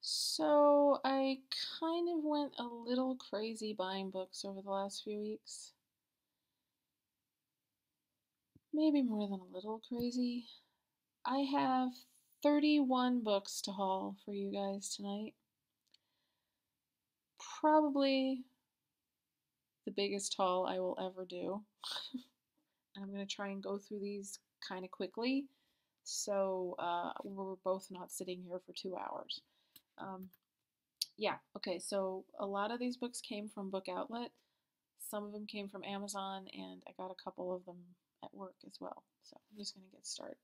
So I kind of went a little crazy buying books over the last few weeks. Maybe more than a little crazy. I have 31 books to haul for you guys tonight. Probably the biggest haul I will ever do. I'm going to try and go through these kind of quickly so we're both not sitting here for 2 hours. Um, yeah, okay, so a lot of these books came from Book Outlet. Some of them came from Amazon, and I got a couple of them at work as well. So I'm just going to get started.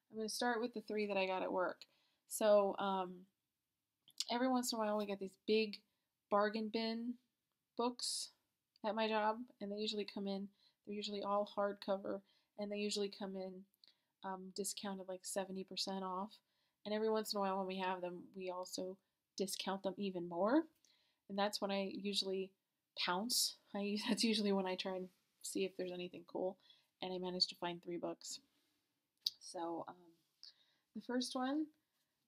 I'm going to start with the three that I got at work. So every once in a while, we get these big bargain bin books at my job, and they usually come in. They're usually all hardcover, and they usually come in discounted like 70% off. And every once in a while, when we have them, we also discount them even more. And that's when I usually pounce. That's usually when I try and see if there's anything cool. And I managed to find 3 books. So the first one,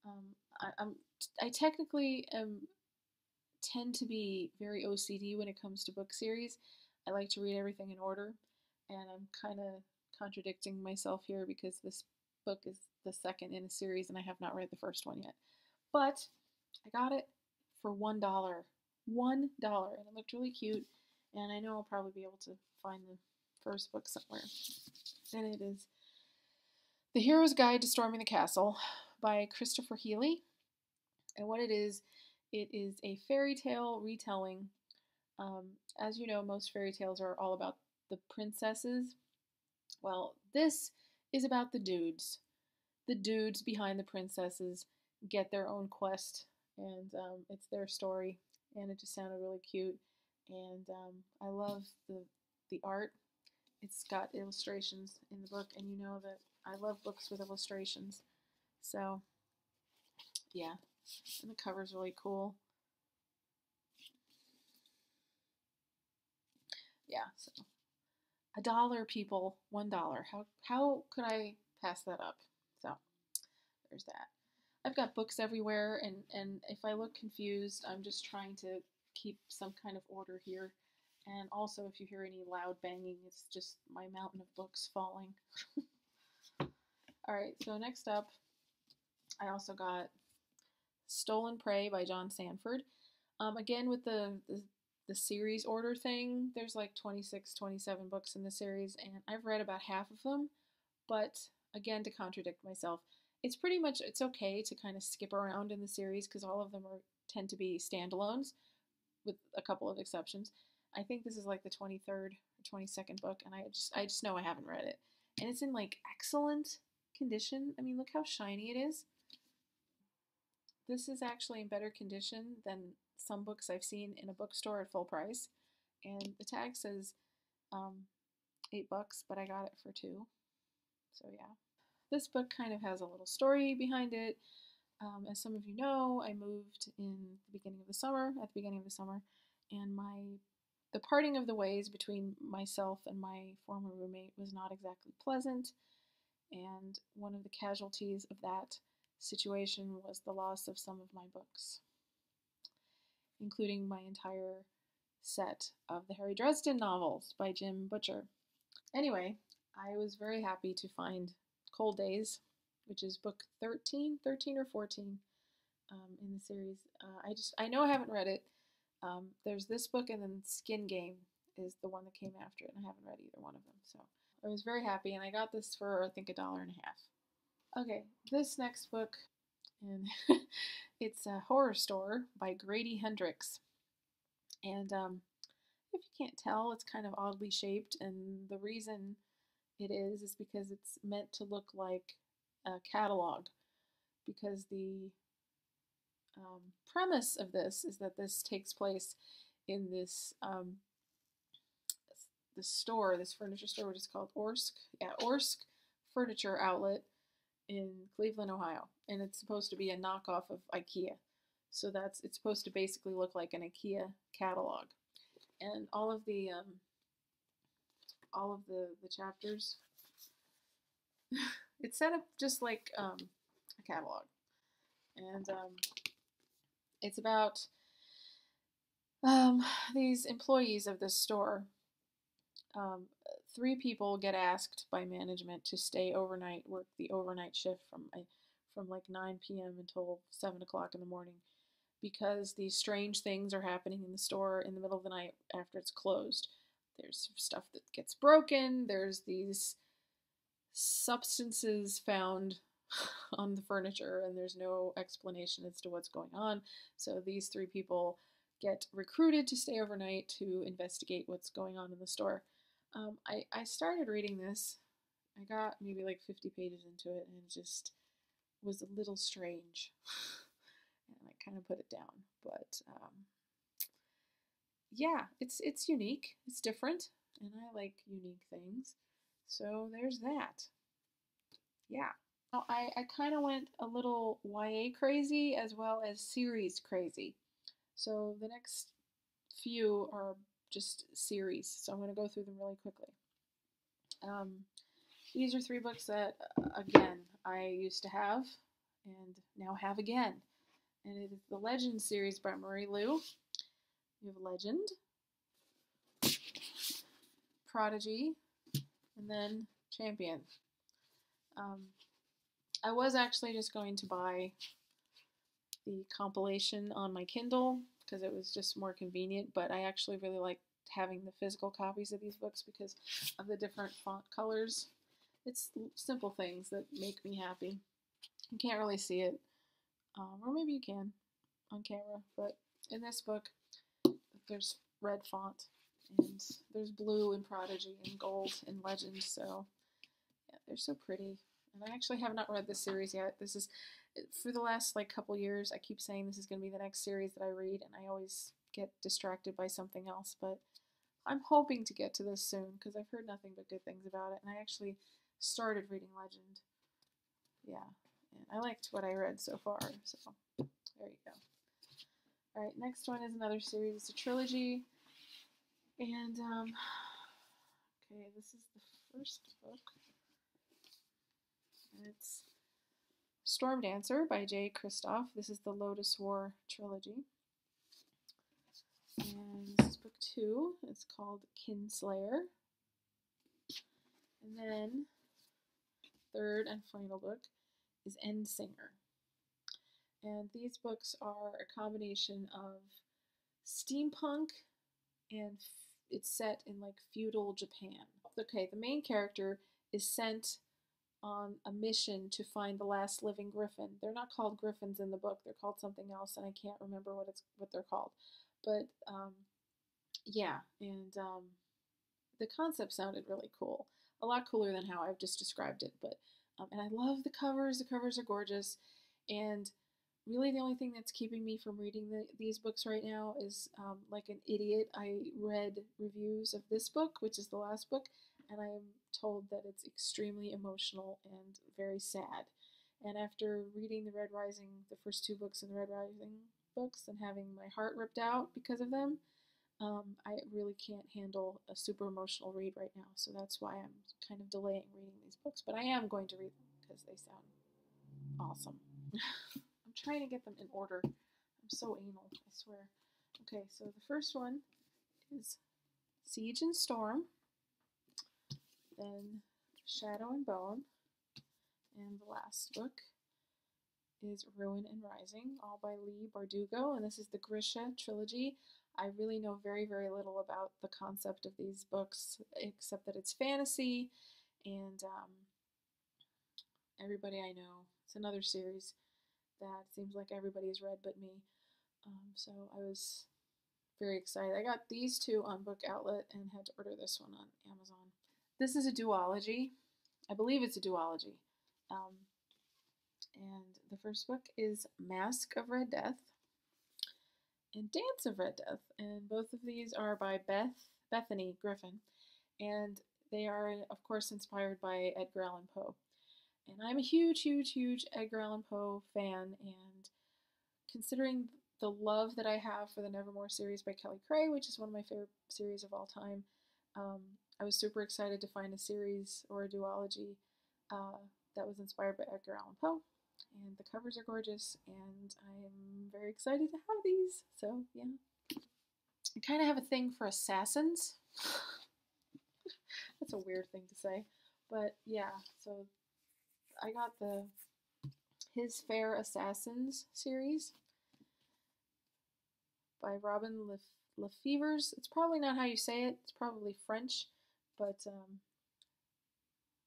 um, I technically tend to be very OCD when it comes to book series. I like to read everything in order, and I'm kind of contradicting myself here because this book is the second in a series and I have not read the first one yet. But I got it for $1. $1, and it looked really cute, and I know I'll probably be able to find the first book somewhere. And it is The Hero's Guide to Storming the Castle by Christopher Healy. And what it is a fairy tale retelling. As you know, most fairy tales are all about the princesses. Well, this is about the dudes. The dudes behind the princesses get their own quest, and it's their story, and it just sounded really cute. And I love the art. It's got illustrations in the book, and you know that I love books with illustrations. So, yeah, and the cover's really cool. Yeah, so $1, people, $1. How could I pass that up? So there's that. I've got books everywhere, and if I look confused, I'm just trying to keep some kind of order here. And also, if you hear any loud banging, it's just my mountain of books falling. All right, so next up, I also got Stolen Prey by John Sanford. Again, with the series order thing, there's like 26, 27 books in the series, and I've read about half of them. But again, to contradict myself, it's okay to kind of skip around in the series because all of them tend to be standalones, with a couple of exceptions. I think this is like the 23rd or 22nd book, and I just know I haven't read it, and it's in like excellent condition. I mean, look how shiny it is. This is actually in better condition than some books I've seen in a bookstore at full price, and the tag says um, $8, but I got it for 2. So yeah. This book kind of has a little story behind it. As some of you know, I moved in the beginning of the summer, at the beginning of the summer, and the parting of the ways between myself and my former roommate was not exactly pleasant, and one of the casualties of that situation was the loss of some of my books, including my entire set of the Harry Dresden novels by Jim Butcher. Anyway, I was very happy to find Cold Days, which is book 13 or 14 in the series. I know I haven't read it. There's this book, and then Skin Game is the one that came after it, and I haven't read either one of them. So I was very happy, and I got this for I think $1.50. Okay, this next book, and it's a Horror Store by Grady Hendrix, and if you can't tell, it's kind of oddly shaped, and the reason it is because it's meant to look like a catalog, because the premise of this is that this takes place in this store, this furniture store, which is called Orsk. Yeah, Orsk Furniture Outlet in Cleveland, Ohio, and it's supposed to be a knockoff of IKEA. So it's supposed to basically look like an IKEA catalog, and all of the chapters, it's set up just like a catalog, and It's about these employees of this store. Um, Three people get asked by management to stay overnight, work the overnight shift from like 9 p.m. until 7 o'clock in the morning, because these strange things are happening in the store in the middle of the night after it's closed. There's stuff that gets broken. There's these substances found on the furniture, and there's no explanation as to what's going on. So these three people get recruited to stay overnight to investigate what's going on in the store. I started reading this. I got maybe like 50 pages into it, and it just was a little strange. And I kind of put it down. But yeah, it's unique. It's different, and I like unique things. So there's that. Yeah. Now, I kind of went a little YA crazy as well as series crazy. So the next few are just series. So I'm going to go through them really quickly. Um, these are three books that, again, I used to have and now have again. And it is the Legend series by Marie Lu. You have Legend, Prodigy, and then Champion. Um, I was actually just going to buy the compilation on my Kindle because it was just more convenient, but I actually really like having the physical copies of these books because of the different font colors. It's simple things that make me happy. You can't really see it, or maybe you can on camera, but in this book, there's red font, and there's blue in Prodigy and gold in Legend, so yeah, they're so pretty. And I actually have not read this series yet. This is, for the last like couple years, I keep saying this is going to be the next series that I read, and I always get distracted by something else, but I'm hoping to get to this soon because I've heard nothing but good things about it, and I actually started reading Legend. Yeah, and I liked what I read so far, so there you go. Alright, next one is another series. It's a trilogy, and okay, this is the first book. And it's Storm Dancer by J. Kristoff. This is the Lotus War trilogy. And this is book 2. It's called Kinslayer. And then, third and final book is Endsinger. And these books are a combination of steampunk and it's set in like feudal Japan. Okay, the main character is sent on a mission to find the last living griffin. They're not called griffins in the book. They're called something else, and I can't remember what they're called. But yeah, and the concept sounded really cool. A lot cooler than how I've just described it. But and I love the covers. The covers are gorgeous, and really the only thing that's keeping me from reading these books right now is like an idiot. I read reviews of this book, which is the last book, and I am told that it's extremely emotional and very sad. And after reading the Red Rising, the first two books in the Red Rising books, and having my heart ripped out because of them, I really can't handle a super emotional read right now. So that's why I'm kind of delaying reading these books. But I am going to read them because they sound awesome. I'm trying to get them in order. I'm so anal, I swear. Okay, so the first one is Siege and Storm, then Shadow and Bone, and the last book is Ruin and Rising, all by Leigh Bardugo, and this is the Grisha Trilogy. I really know very, very little about the concept of these books, except that it's fantasy, and everybody I know. It's another series that seems like everybody has read but me. So I was very excited. I got these two on Book Outlet and had to order this one on Amazon. This is a duology. I believe it's a duology. And the first book is Mask of Red Death and Dance of Red Death. And both of these are by Bethany Griffin. And they are, of course, inspired by Edgar Allan Poe. And I'm a huge, huge, huge Edgar Allan Poe fan. And considering the love that I have for the Nevermore series by Kelly Cray, which is one of my favorite series of all time, I was super excited to find a series or a duology that was inspired by Edgar Allan Poe. And the covers are gorgeous, and I'm very excited to have these. So, yeah. I kind of have a thing for assassins. That's a weird thing to say. But yeah, so I got the His Fair Assassins series by Robin Lefevers. It's probably not how you say it. It's probably French, but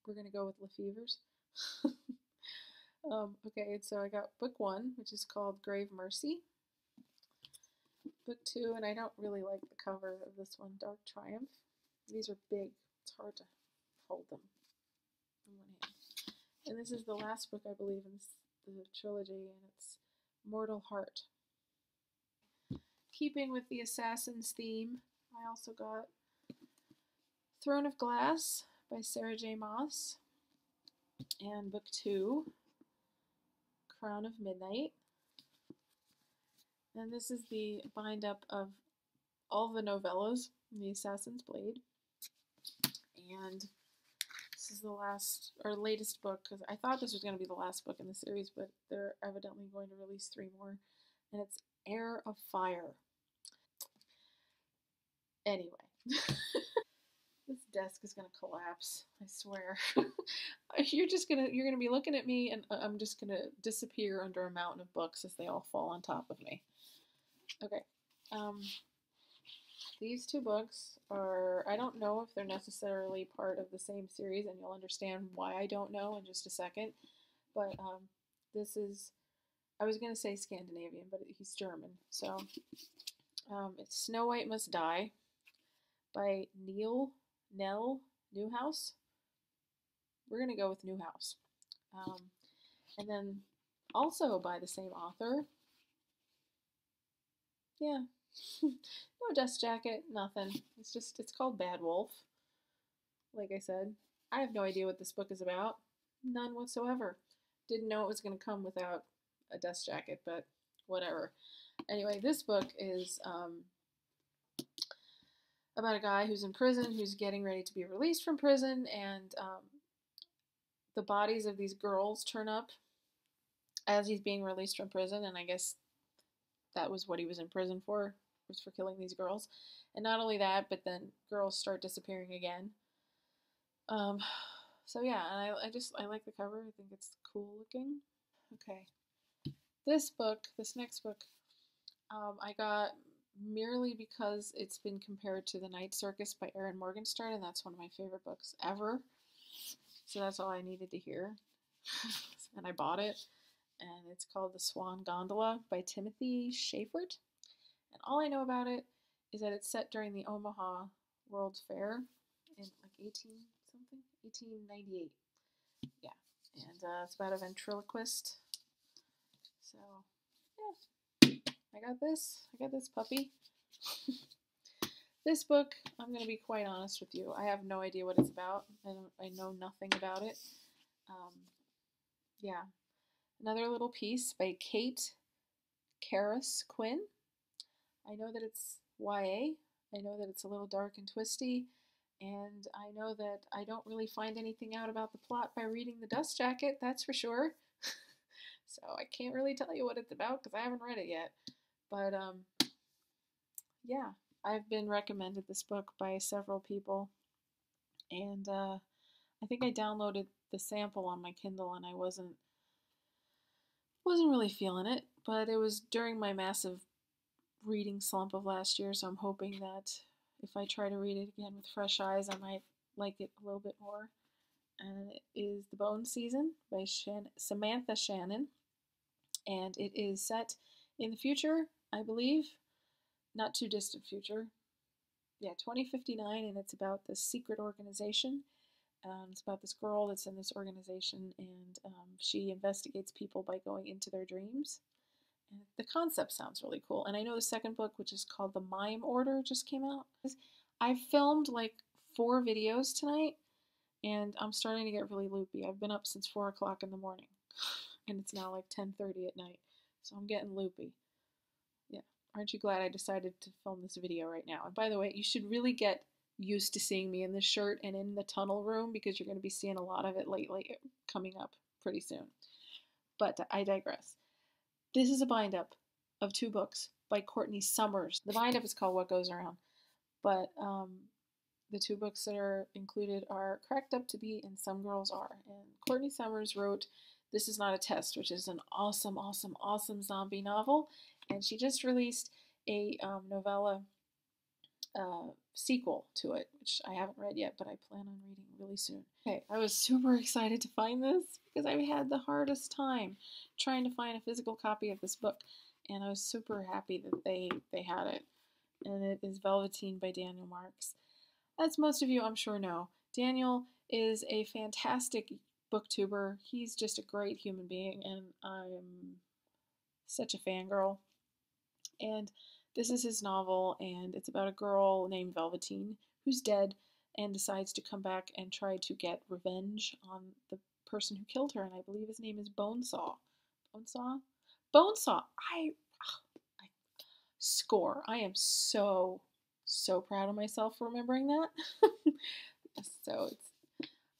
we're gonna go with Lefevers. Okay, so I got book one, which is called Grave Mercy. Book two, and I don't really like the cover of this one, Dark Triumph. These are big. It's hard to hold them in one hand. And this is the last book, I believe, in the trilogy, and it's Mortal Heart. Keeping with the Assassin's theme, I also got Throne of Glass by Sarah J. Maas, and book two, Crown of Midnight. And this is the bind up of all the novellas in the Assassin's Blade. And this is the last, or latest book, because I thought this was going to be the last book in the series, but they're evidently going to release 3 more. And it's Heir of Fire. Anyway. This desk is gonna collapse, I swear. you're gonna be looking at me, and I'm just gonna disappear under a mountain of books as they all fall on top of me. Okay. These 2 books are, I don't know if they're necessarily part of the same series, and you'll understand why I don't know in just a second. But this is, I was gonna say Scandinavian, but he's German. So it's Snow White Must Die by Nell Newhouse. We're going to go with Newhouse. And then also by the same author. Yeah. No dust jacket, nothing. It's called Bad Wolf. Like I said, I have no idea what this book is about. None whatsoever. Didn't know it was going to come without a dust jacket, but whatever. Anyway, this book is about a guy who's in prison, who's getting ready to be released from prison, and the bodies of these girls turn up as he's being released from prison, and I guess that was what he was in prison for, was for killing these girls. And not only that, but then girls start disappearing again. So yeah, and I like the cover. I think it's cool looking. Okay, this next book, I got merely because it's been compared to The Night Circus by Erin Morgenstern, and that's one of my favorite books ever. So that's all I needed to hear, and I bought it. And it's called The Swan Gondola by Timothy Shafert. And all I know about it is that it's set during the Omaha World's Fair in like 1898. Yeah, and it's about a ventriloquist. So, yeah, I got this puppy. This book, I'm going to be quite honest with you, I have no idea what it's about. I know nothing about it. Yeah, another little piece by Kate Karras Quinn. I know that it's YA. I know that it's a little dark and twisty, and I know that I don't really find anything out about the plot by reading the dust jacket, that's for sure. So I can't really tell you what it's about because I haven't read it yet. But yeah, I've been recommended this book by several people, and I think I downloaded the sample on my Kindle, and I wasn't really feeling it. But it was during my massive reading slump of last year, so I'm hoping that if I try to read it again with fresh eyes, I might like it a little bit more. And it is The Bone Season by Samantha Shannon, and it is set in the future, I believe, not too distant future. Yeah, 2059, and it's about this secret organization. It's about this girl that's in this organization, and she investigates people by going into their dreams. And the concept sounds really cool. And I know the second book, which is called The Mime Order, just came out. I've filmed like 4 videos tonight, and I'm starting to get really loopy. I've been up since 4 o'clock in the morning, and it's now like 10:30 at night, so I'm getting loopy. Yeah, aren't you glad I decided to film this video right now? And by the way, you should really get used to seeing me in this shirt and in the tunnel room, because you're going to be seeing a lot of it lately coming up pretty soon. But I digress. This is a bind up of 2 books by Courtney Summers. The bind up is called What Goes Around, but the 2 books that are included are Cracked Up to Be and Some Girls Are. And Courtney Summers wrote This Is Not a Test, which is an awesome, awesome, awesome zombie novel. And she just released a novella sequel to it, which I haven't read yet, but I plan on reading really soon. Okay, I was super excited to find this because I had the hardest time trying to find a physical copy of this book, and I was super happy that they had it. And it is Velveteen by Daniel Marks. As most of you, I'm sure, know, Daniel is a fantastic booktuber. He's just a great human being, and I'm such a fangirl. And this is his novel, and it's about a girl named Velveteen who's dead and decides to come back and try to get revenge on the person who killed her, and I believe his name is Bonesaw. Bonesaw? Bonesaw! I score. I am so proud of myself for remembering that. So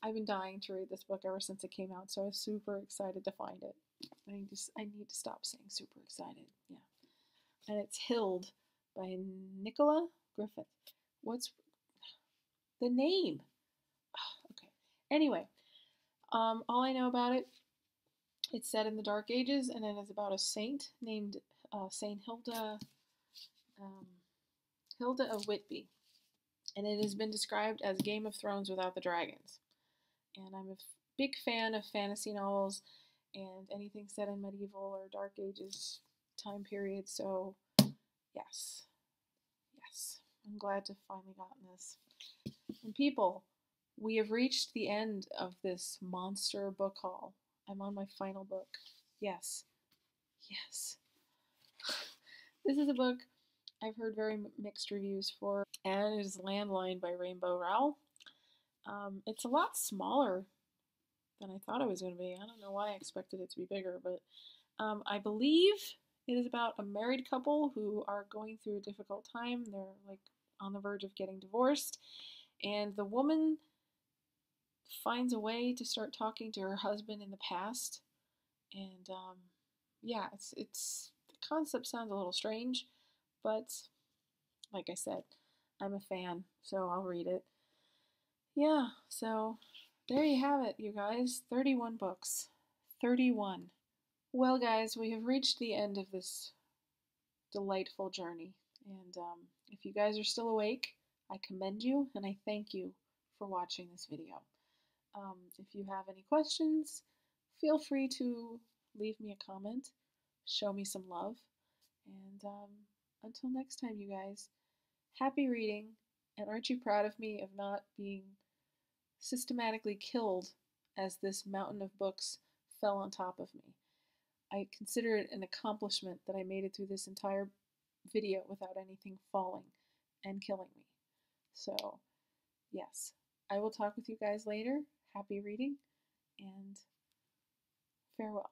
I've been dying to read this book ever since it came out, so I was super excited to find it. I need to stop saying super excited. Yeah. And it's Hilde by Nicola Griffith. What's the name? Oh, okay. Anyway, all I know about it, it's set in the Dark Ages, and it is about a saint named Saint Hilde, Hilde of Whitby. And it has been described as Game of Thrones without the dragons. And I'm a big fan of fantasy novels and anything set in medieval or Dark Ages time period, so yes. Yes. I'm glad to finally gotten this. And people, we have reached the end of this monster book haul. I'm on my final book. Yes. Yes. This is a book I've heard very mixed reviews for, and it is Landline by Rainbow Rowell. It's a lot smaller than I thought it was going to be. I don't know why I expected it to be bigger, but I believe it is about a married couple who are going through a difficult time. They're like on the verge of getting divorced, and the woman finds a way to start talking to her husband in the past. And yeah, it's the concept sounds a little strange, but like I said, I'm a fan, so I'll read it. Yeah, so there you have it, you guys. 31 books. 31. Well, guys, we have reached the end of this delightful journey. And if you guys are still awake, I commend you and I thank you for watching this video. If you have any questions, feel free to leave me a comment, show me some love, and until next time, you guys, happy reading, and aren't you proud of me of not being systematically killed as this mountain of books fell on top of me? I consider it an accomplishment that I made it through this entire video without anything falling and killing me. So, yes, I will talk with you guys later. Happy reading, and farewell.